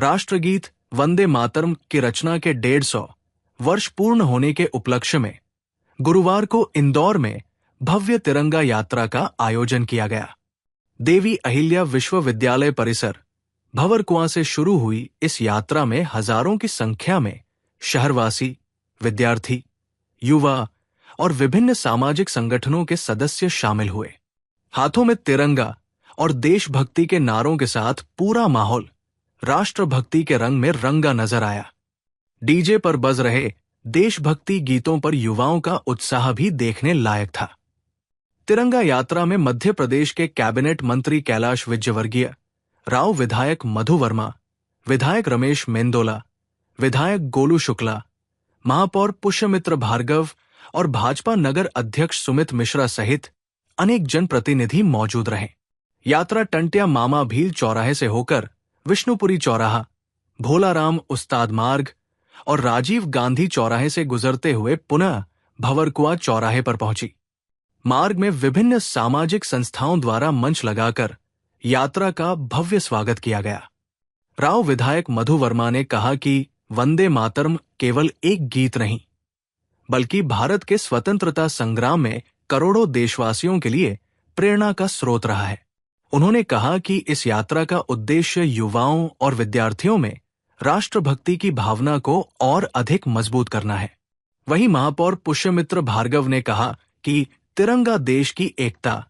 राष्ट्रगीत वंदे मातरम की रचना के 150 वर्ष पूर्ण होने के उपलक्ष्य में गुरुवार को इंदौर में भव्य तिरंगा यात्रा का आयोजन किया गया। देवी अहिल्या विश्वविद्यालय परिसर भंवरकुआं से शुरू हुई इस यात्रा में हजारों की संख्या में शहरवासी, विद्यार्थी, युवा और विभिन्न सामाजिक संगठनों के सदस्य शामिल हुए। हाथों में तिरंगा और देशभक्ति के नारों के साथ पूरा माहौल राष्ट्रभक्ति के रंग में रंगा नजर आया। डीजे पर बज रहे देशभक्ति गीतों पर युवाओं का उत्साह भी देखने लायक था। तिरंगा यात्रा में मध्य प्रदेश के कैबिनेट मंत्री कैलाश विजयवर्गीय, राव विधायक मधु वर्मा, विधायक रमेश मेंदोला, विधायक गोलू शुक्ला, महापौर पुष्यमित्र भार्गव और भाजपा नगर अध्यक्ष सुमित मिश्रा सहित अनेक जनप्रतिनिधि मौजूद रहे। यात्रा टंटिया मामा भील चौराहे से होकर विष्णुपुरी चौराहा, भोलाराम उस्ताद मार्ग और राजीव गांधी चौराहे से गुजरते हुए पुनः भंवरकुआं चौराहे पर पहुंची। मार्ग में विभिन्न सामाजिक संस्थाओं द्वारा मंच लगाकर यात्रा का भव्य स्वागत किया गया। राव विधायक मधु वर्मा ने कहा कि वंदे मातरम केवल एक गीत नहीं, बल्कि भारत के स्वतंत्रता संग्राम में करोड़ों देशवासियों के लिए प्रेरणा का स्रोत रहा है। उन्होंने कहा कि इस यात्रा का उद्देश्य युवाओं और विद्यार्थियों में राष्ट्रभक्ति की भावना को और अधिक मजबूत करना है। वहीं महापौर पुष्यमित्र भार्गव ने कहा कि तिरंगा देश की एकता,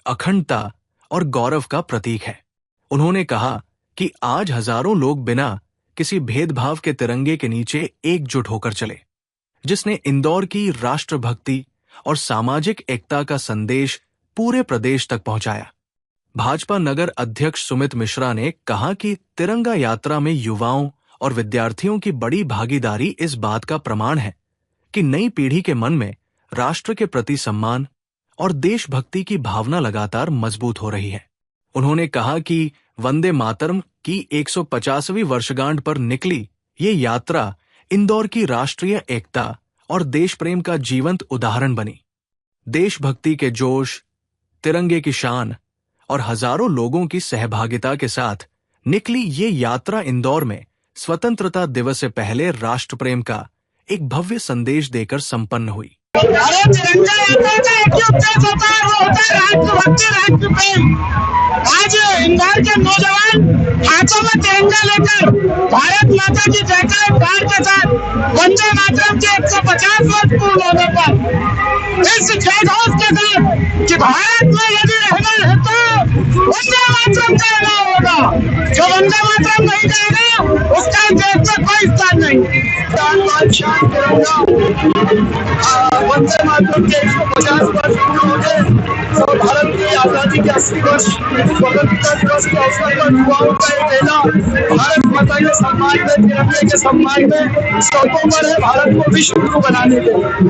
अखंडता और गौरव का प्रतीक है। उन्होंने कहा कि आज हजारों लोग बिना किसी भेदभाव के तिरंगे के नीचे एकजुट होकर चले, जिसने इंदौर की राष्ट्रभक्ति और सामाजिक एकता का संदेश पूरे प्रदेश तक पहुंचाया। भाजपा नगर अध्यक्ष सुमित मिश्रा ने कहा कि तिरंगा यात्रा में युवाओं और विद्यार्थियों की बड़ी भागीदारी इस बात का प्रमाण है कि नई पीढ़ी के मन में राष्ट्र के प्रति सम्मान और देशभक्ति की भावना लगातार मजबूत हो रही है। उन्होंने कहा कि वंदे मातरम की 150वीं वर्षगांठ पर निकली ये यात्रा इंदौर की राष्ट्रीय एकता और देश प्रेम का जीवंत उदाहरण बनी। देशभक्ति के जोश, तिरंगे की शान और हजारों लोगों की सहभागिता के साथ निकली ये यात्रा इंदौर में स्वतंत्रता दिवस से पहले राष्ट्र प्रेम का एक भव्य संदेश देकर संपन्न हुई। तिरंगा यात्रा का एक उद्देश्य होता है, वो होता है राष्ट्रभक्ति, राष्ट्र प्रेम। आज इंदौर के नौजवान हाथों में तिरंगा लेकर भारत माता की जयकार के साथ वंदे मातरम के 150 वर्ष पूर्ण होने पर इस जयघोष के साथ कि भारत में यदि रहना है तो वंदे मातरम कहना होगा। जो वंदे मातरम नहीं कहेगा उसका देश में कोई स्थान नहीं। वंदे मातरम के 150 वर्ष पूर्ण हो गए और भारत की आजादी के 80 वर्ष स्वतंत्रता दिवस के अवसर पर युवाओं का एक मेला भारत माता के सम्मान में, तिरंगे के सम्मान में सड़कों पर है, भारत को विश्व गुरु बनाने के लिए।